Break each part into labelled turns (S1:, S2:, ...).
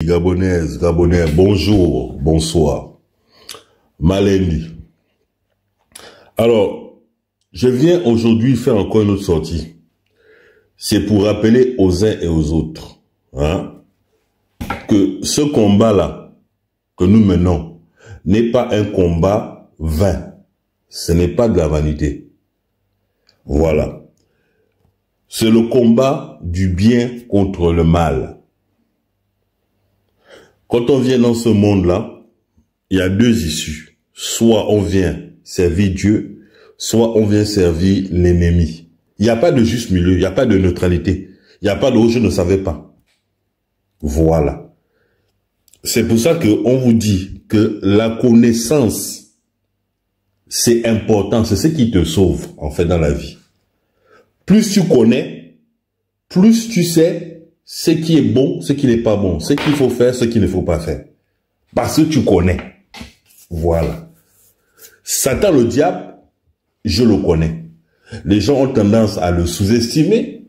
S1: Gabonaises, Gabonais, bonjour, bonsoir. Malendi. Alors, je viens aujourd'hui faire encore une autre sortie. C'est pour rappeler aux uns et aux autres que ce combat-là que nous menons n'est pas un combat vain. Ce n'est pas de la vanité. Voilà. C'est le combat du bien contre le mal. Quand on vient dans ce monde-là, il y a deux issues. Soit on vient servir Dieu, soit on vient servir l'ennemi. Il n'y a pas de juste milieu, il n'y a pas de neutralité. Il n'y a pas de « oh, je ne savais pas ». Voilà. C'est pour ça qu'on vous dit que la connaissance, c'est important, c'est ce qui te sauve, en fait, dans la vie. Plus tu connais, plus tu sais ce qui est bon, ce qui n'est pas bon, ce qu'il faut faire, ce qu'il ne faut pas faire. Parce que tu connais. Voilà. Satan, le diable, je le connais. Les gens ont tendance à le sous-estimer.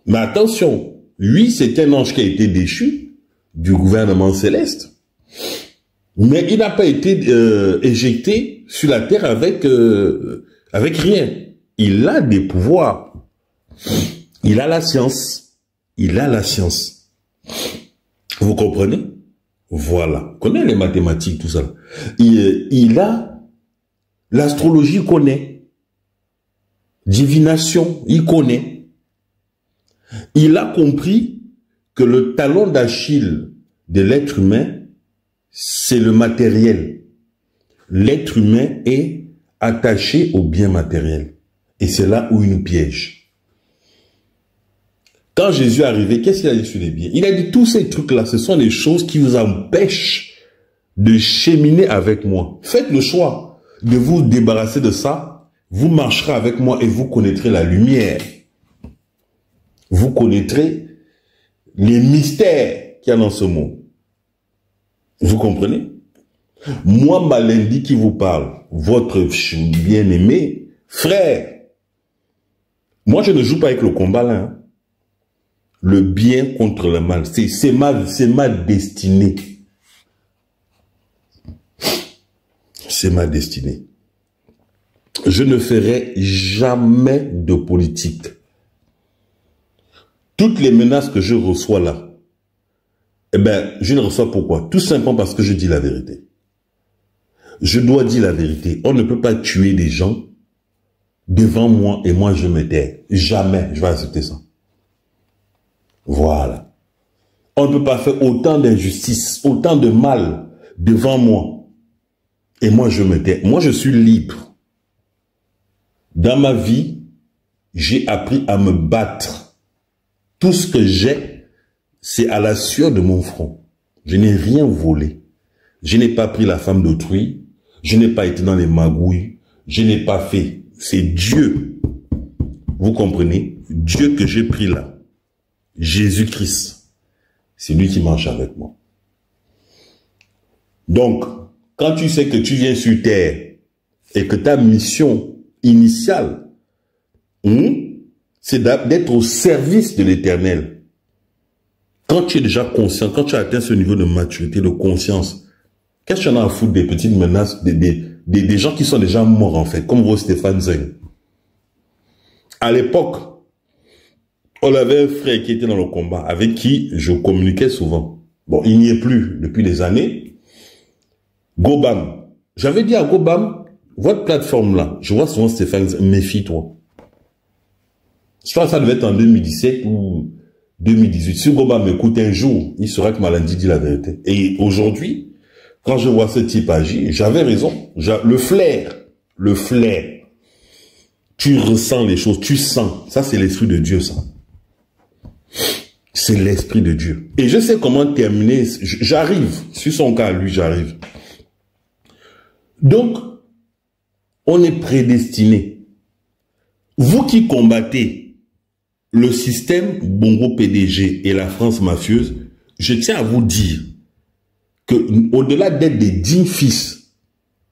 S1: Mais attention, lui, c'est un ange qui a été déchu du gouvernement céleste. Mais il n'a pas été éjecté sur la terre avec rien. Il a des pouvoirs. Il a la science. Il a la science. Vous comprenez? Voilà. Il connaît les mathématiques, tout ça. Il a l'astrologie, il connaît. Divination, il connaît. Il a compris que le talon d'Achille de l'être humain, c'est le matériel. L'être humain est attaché au bien matériel. Et c'est là où il nous piège. Quand Jésus est arrivé, qu'est-ce qu'il a dit sur les biens? Il a dit tous ces trucs-là, ce sont des choses qui vous empêchent de cheminer avec moi. Faites le choix de vous débarrasser de ça. Vous marcherez avec moi et vous connaîtrez la lumière. Vous connaîtrez les mystères qu'il y a dans ce monde. Vous comprenez? Moi, Malendi qui vous parle, votre bien-aimé frère. Moi, je ne joue pas avec le combat là. Le bien contre le mal. C'est ma destinée. C'est ma destinée. Je ne ferai jamais de politique. Toutes les menaces que je reçois là, eh ben, je les reçois pourquoi? Tout simplement parce que je dis la vérité. Je dois dire la vérité. On ne peut pas tuer des gens devant moi et moi je me tais. Jamais je vais accepter ça. Voilà. On ne peut pas faire autant d'injustice, autant de mal devant moi. Et moi, je me tais. Moi, je suis libre. Dans ma vie, j'ai appris à me battre. Tout ce que j'ai, c'est à la sueur de mon front. Je n'ai rien volé. Je n'ai pas pris la femme d'autrui. Je n'ai pas été dans les magouilles. Je n'ai pas fait. C'est Dieu. Vous comprenez? Dieu que j'ai pris là. Jésus-Christ, c'est lui qui marche avec moi. Donc, quand tu sais que tu viens sur terre et que ta mission initiale, c'est d'être au service de l'Éternel. Quand tu es déjà conscient, quand tu as atteint ce niveau de maturité, de conscience, qu'est-ce que tu en as à foutre des petites menaces, des gens qui sont déjà morts en fait, comme Stéphane Zeng. À l'époque, on avait un frère qui était dans le combat, avec qui je communiquais souvent. Bon, il n'y est plus depuis des années. Gobam. J'avais dit à Gobam, votre plateforme là, je vois souvent Stéphane, méfie-toi. Je crois que ça devait être en 2017 ou 2018. Si Gobam m'écoute un jour, il saura que Malendi dit la vérité. Et aujourd'hui, quand je vois ce type agir, j'avais raison. Le flair. Tu ressens les choses, tu sens. Ça, c'est l'esprit de Dieu, ça. C'est l'esprit de Dieu. Et je sais comment terminer. J'arrive. Sur son cas, lui, j'arrive. Donc, on est prédestiné. Vous qui combattez le système Bongo PDG et la France mafieuse, je tiens à vous dire que, au-delà d'être des dignes fils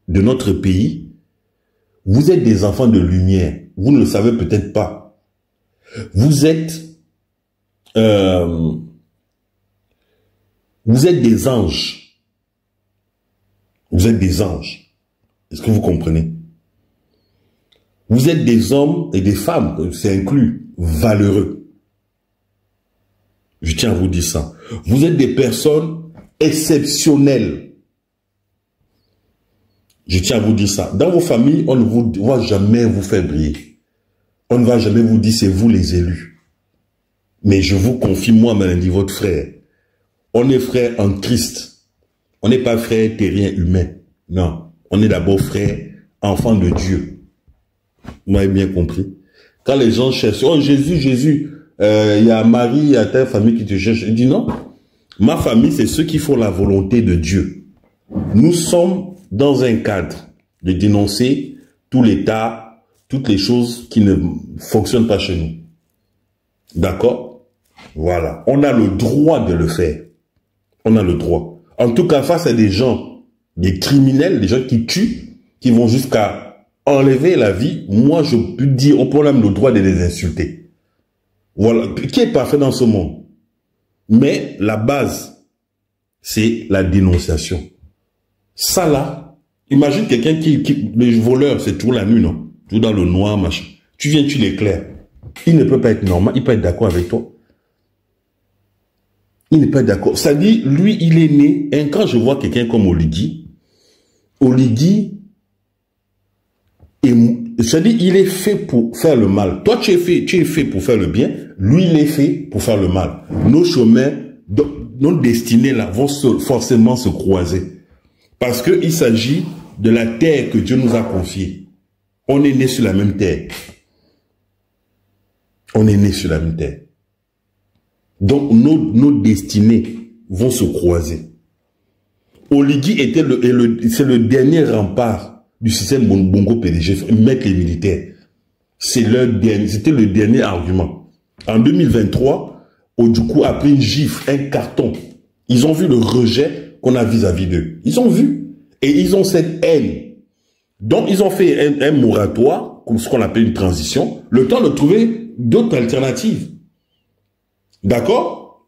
S1: de notre pays, vous êtes des enfants de lumière. Vous ne le savez peut-être pas. Vous êtes Vous êtes des anges. Vous êtes des anges. Est-ce que vous comprenez? Vous êtes des hommes et des femmes, c'est inclus, valeureux. Je tiens à vous dire ça. Vous êtes des personnes exceptionnelles. Je tiens à vous dire ça. Dans vos familles, on ne vous va jamais vous faire briller. On ne va jamais vous dire c'est vous les élus. Mais je vous confie, moi, Malindi, votre frère. On est frère en Christ. On n'est pas frère terrien humain. Non. On est d'abord frère, enfant de Dieu. Vous m'avez bien compris. Quand les gens cherchent, oh Jésus, Jésus, il y a Marie, il y a ta famille qui te cherche. Je dis non. Ma famille, c'est ceux qui font la volonté de Dieu. Nous sommes dans un cadre de dénoncer tout l'État, toutes les choses qui ne fonctionnent pas chez nous. D'accord? Voilà. On a le droit de le faire. On a le droit. En tout cas, face à des gens, des criminels, des gens qui tuent, qui vont jusqu'à enlever la vie, moi, je peux dire, on peut même le droit de les insulter. Voilà. Qui est parfait dans ce monde? Mais la base, c'est la dénonciation. Ça là, imagine quelqu'un les voleurs, c'est toujours la nuit, non? Tout dans le noir, machin. Tu viens, tu l'éclaires. Il ne peut pas être normal, il peut être d'accord avec toi. Il n'est pas d'accord. Ça dit, lui, il est né, et quand je vois quelqu'un comme Oligui, ça dit, il est fait pour faire le mal. Toi, tu es fait pour faire le bien. Lui, il est fait pour faire le mal. Nos chemins, nos destinées là, vont forcément se croiser. Parce qu'il s'agit de la terre que Dieu nous a confiée. On est né sur la même terre. On est né sur la même terre. Donc, nos destinées vont se croiser. Oligui était c'est le dernier rempart du système Bongo PDG, mettre les militaires. C'était le dernier argument. En 2023, Ojukwu a pris une gifle, un carton. Ils ont vu le rejet qu'on a vis-à-vis d'eux. Ils ont vu. Et ils ont cette haine. Donc, ils ont fait un moratoire, comme ce qu'on appelle une transition, le temps de trouver d'autres alternatives. D'accord?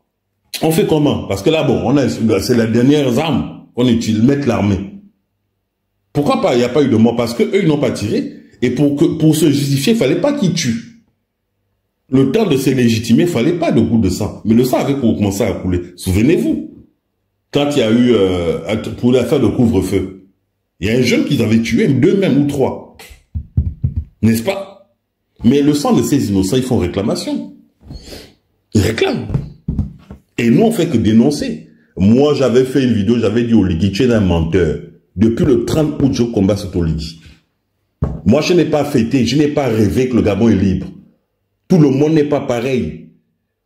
S1: On fait comment? Parce que là, bon, c'est la dernière arme qu'on utilise, mettre l'armée. Pourquoi pas? Il n'y a pas eu de mort? Parce qu'eux, ils n'ont pas tiré. Et pour se justifier, il ne fallait pas qu'ils tuent. Le temps de se légitimer, il ne fallait pas de gouttes de sang. Mais le sang avait commencé à couler. Souvenez-vous. Quand il y a eu, pour l'affaire de couvre-feu, il y a un jeune qu'ils avaient tué, deux même ou trois. N'est-ce pas? Mais le sang de ces innocents, ils font réclamation. Ils réclament. Et nous, on fait que dénoncer. Moi, j'avais fait une vidéo, j'avais dit Oligui, tu es un menteur. Depuis le 30 août, je combats cet Oligui. Moi, je n'ai pas fêté, je n'ai pas rêvé que le Gabon est libre. Tout le monde n'est pas pareil.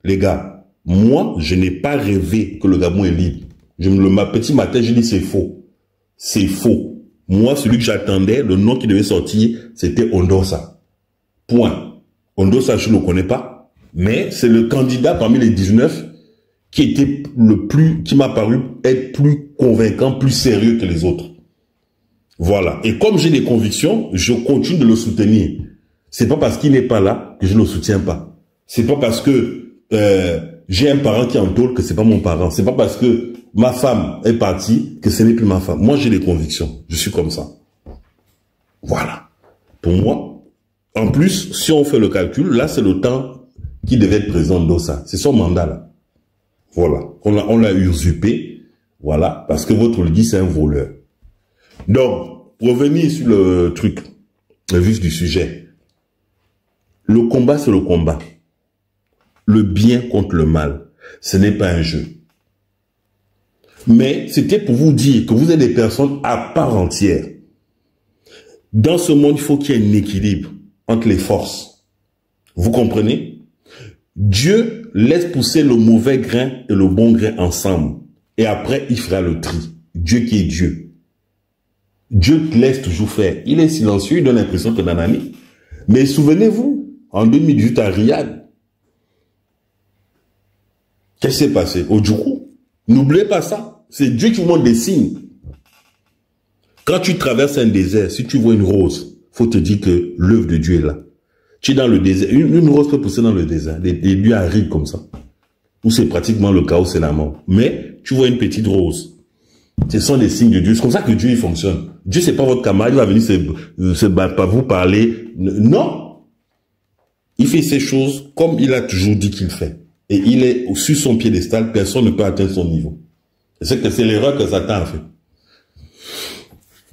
S1: Les gars, moi, je n'ai pas rêvé que le Gabon est libre. Le petit matin, je dis c'est faux. C'est faux. Moi, celui que j'attendais, le nom qui devait sortir, c'était Ondosa. Point. Ondosa, je ne le connais pas. Mais c'est le candidat parmi les 19 qui était qui m'a paru être plus convaincant, plus sérieux que les autres. Voilà. Et comme j'ai des convictions, je continue de le soutenir. C'est pas parce qu'il n'est pas là que je ne le soutiens pas. C'est pas parce que j'ai un parent qui est en tôle que c'est pas mon parent. C'est pas parce que ma femme est partie que ce n'est plus ma femme. Moi, j'ai des convictions. Je suis comme ça. Voilà. Pour moi, en plus, si on fait le calcul, là, c'est le temps qui devait être présent dans ça. C'est son mandat, là. Voilà. On l'a usurpé. Voilà. Parce que votre Oligui, c'est un voleur. Donc, pour revenir sur le truc, le vif du sujet. Le combat, c'est le combat. Le bien contre le mal. Ce n'est pas un jeu. Mais c'était pour vous dire que vous êtes des personnes à part entière. Dans ce monde, il faut qu'il y ait un équilibre entre les forces. Vous comprenez? Dieu laisse pousser le mauvais grain et le bon grain ensemble. Et après, il fera le tri. Dieu qui est Dieu. Dieu te laisse toujours faire. Il est silencieux, il donne l'impression que nanani. Mais souvenez-vous, en 2018 à Riyad, qu'est-ce qui s'est passé? Ojukwu. N'oubliez pas ça. C'est Dieu qui vous montre des signes. Quand tu traverses un désert, si tu vois une rose, faut te dire que l'œuvre de Dieu est là. Tu es dans le désert. Une rose peut pousser dans le désert. Des lieux arides comme ça. Où c'est pratiquement le chaos, c'est la mort. Mais tu vois une petite rose. Ce sont des signes de Dieu. C'est comme ça que Dieu il fonctionne. Dieu, c'est pas votre camarade, il va venir se battre, pas vous parler. Non. Il fait ces choses comme il a toujours dit qu'il fait. Et il est sur son piédestal, personne ne peut atteindre son niveau. C'est que c'est l'erreur que Satan a fait.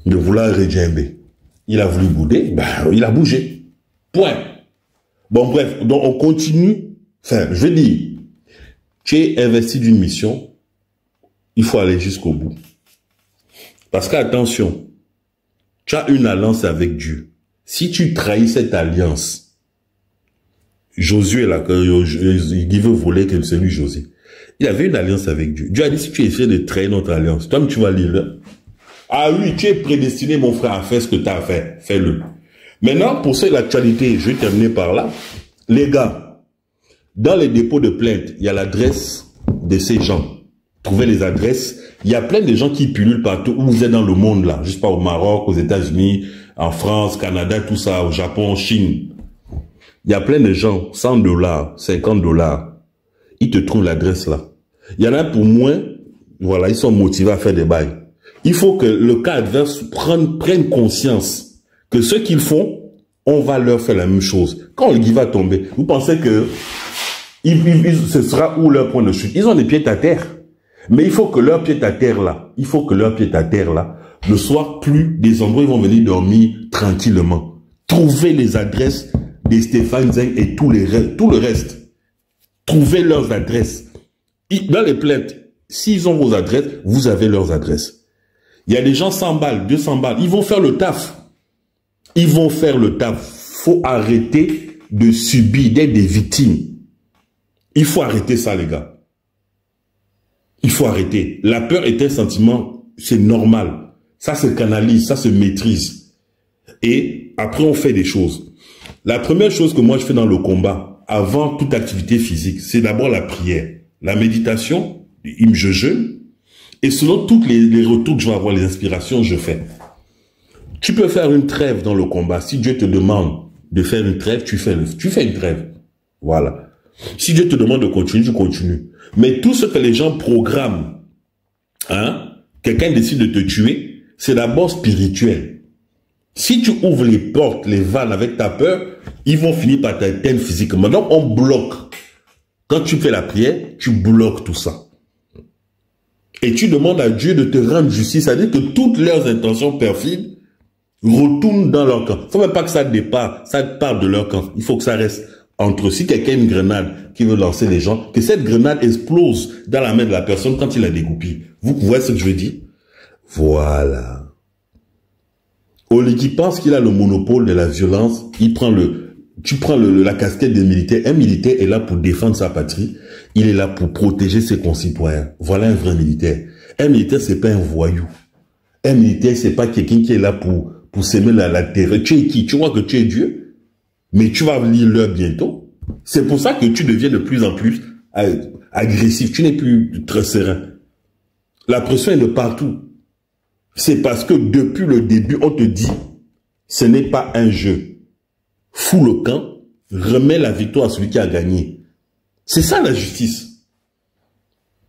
S1: De vouloir redjember. Il a voulu bouder, ben, il a bougé. Point. Bon, bref, donc on continue. Enfin, je veux dire, tu es investi d'une mission, il faut aller jusqu'au bout. Parce qu'attention, tu as une alliance avec Dieu. Si tu trahis cette alliance, Josué, là, il veut voler que c'est lui, Josué. Il avait une alliance avec Dieu. Dieu a dit, si tu essaies de trahir notre alliance, toi, tu vas lire là. Ah oui, tu es prédestiné, mon frère, à faire ce que tu as à faire. Fais-le. Maintenant, pour cette actualité, je vais terminer par là. Les gars, dans les dépôts de plainte, il y a l'adresse de ces gens. Trouvez les adresses. Il y a plein de gens qui pullulent partout où vous êtes dans le monde là. Juste pas au Maroc, aux États-Unis, en France, Canada, tout ça, au Japon, Chine. Il y a plein de gens, $100, $50. Ils te trouvent l'adresse là. Il y en a pour moins, voilà, ils sont motivés à faire des bails. Il faut que le cas adverse prenne conscience que ce qu'ils font, on va leur faire la même chose. Quand le Guy va tomber, vous pensez que ce sera où leur point de chute? Ils ont des pieds à terre. Mais il faut que leur pied à terre là, ne soit plus des endroits où ils vont venir dormir tranquillement. Trouvez les adresses des Stéphane Zeng et tout le reste. Trouvez leurs adresses. Dans les plaintes, s'ils ont vos adresses, vous avez leurs adresses. Il y a des gens 100 balles, 200 balles, ils vont faire le taf. Ils vont faire le taf. Faut arrêter de subir, d'être des victimes. Il faut arrêter ça, les gars. Il faut arrêter. La peur est un sentiment, c'est normal. Ça se canalise, ça se maîtrise. Et après, on fait des choses. La première chose que moi, je fais dans le combat, avant toute activité physique, c'est d'abord la prière. La méditation, je jeûne. Et selon tous les retours que je vais avoir, les inspirations, je fais. Tu peux faire une trêve dans le combat. Si Dieu te demande de faire une trêve, tu fais une trêve. Voilà. Si Dieu te demande de continuer, tu continues. Mais tout ce que les gens programment, hein, quelqu'un décide de te tuer, c'est d'abord spirituel. Si tu ouvres les portes, les vannes avec ta peur, ils vont finir par t'atteindre physiquement. Donc on bloque. Quand tu fais la prière, tu bloques tout ça. Et tu demandes à Dieu de te rendre justice, c'est-à-dire que toutes leurs intentions perfides retournent dans leur camp. Il ne faut même pas que ça dépasse, ça parte de leur camp. Il faut que ça reste entre eux. Si quelqu'un a une grenade qui veut lancer les gens, que cette grenade explose dans la main de la personne quand il la dégoupille. Vous voyez ce que je veux dire? Voilà. Oligui pense qu'il a le monopole de la violence. Tu prends la casquette des militaires. Un militaire est là pour défendre sa patrie. Il est là pour protéger ses concitoyens. Voilà un vrai militaire. Un militaire, c'est pas un voyou. Un militaire, c'est pas quelqu'un qui est là pour s'aimer la terreur. Tu es qui? Tu vois que tu es Dieu? Mais tu vas lire l'heure bientôt. C'est pour ça que tu deviens de plus en plus agressif. Tu n'es plus très serein. La pression est de partout. C'est parce que depuis le début, on te dit, ce n'est pas un jeu. Fous le camp, remets la victoire à celui qui a gagné. C'est ça la justice.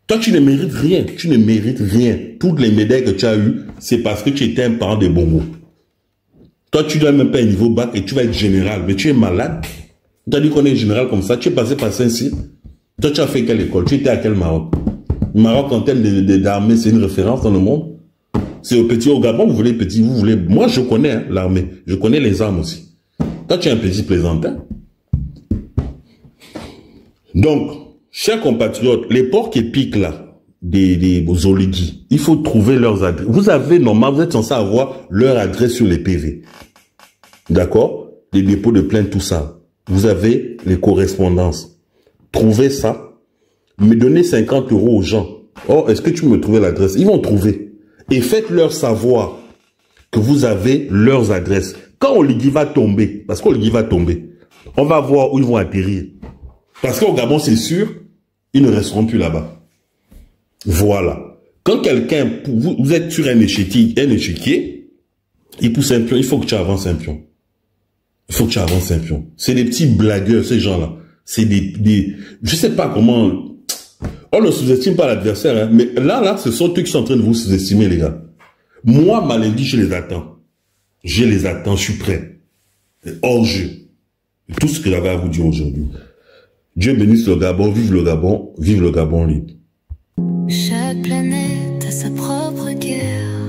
S1: Toi, tu ne mérites rien. Tu ne mérites rien. Toutes les médailles que tu as eues, c'est parce que tu étais un parent de bonbons. Toi, tu dois même pas un niveau bac et tu vas être général. Mais tu es malade. Tu as dit qu'on est général comme ça. Tu es passé par Saint-Cyr. Toi, tu as fait quelle école? Tu étais à quel Maroc? Le Maroc, en termes d'armée, c'est une référence dans le monde. C'est au petit, au Gabon, vous voulez petit, vous voulez... Moi, je connais hein, l'armée. Je connais les armes aussi. Toi, tu es un petit plaisantin. Donc, chers compatriotes, les porcs épiques là, des Oligui, il faut trouver leurs adresses. Vous avez, normalement, vous êtes censé avoir leur adresse sur les PV. D'accord? Les dépôts de plainte, tout ça. Vous avez les correspondances. Trouvez ça. Me donnez 50 € aux gens. Oh, est-ce que tu me trouves l'adresse? Ils vont trouver. Et faites-leur savoir que vous avez leurs adresses. Quand Oligui va tomber, parce qu'Oligui va tomber, on va voir où ils vont atterrir. Parce qu'au Gabon, c'est sûr, ils ne resteront plus là-bas. Voilà. Quand quelqu'un, vous êtes sur un échiquier, il pousse un pion, il faut que tu avances un pion. Il faut que tu avances un pion. C'est des petits blagueurs, ces gens-là. C'est je sais pas comment... On ne sous-estime pas l'adversaire, hein, mais là, ce sont eux qui sont en train de vous sous-estimer, les gars. Moi, Malindi, je les attends. Je les attends, je suis prêt. Hors jeu. Tout ce que j'avais à vous dire aujourd'hui. Dieu bénisse le Gabon, vive le Gabon libre.
S2: Chaque planète a sa propre guerre.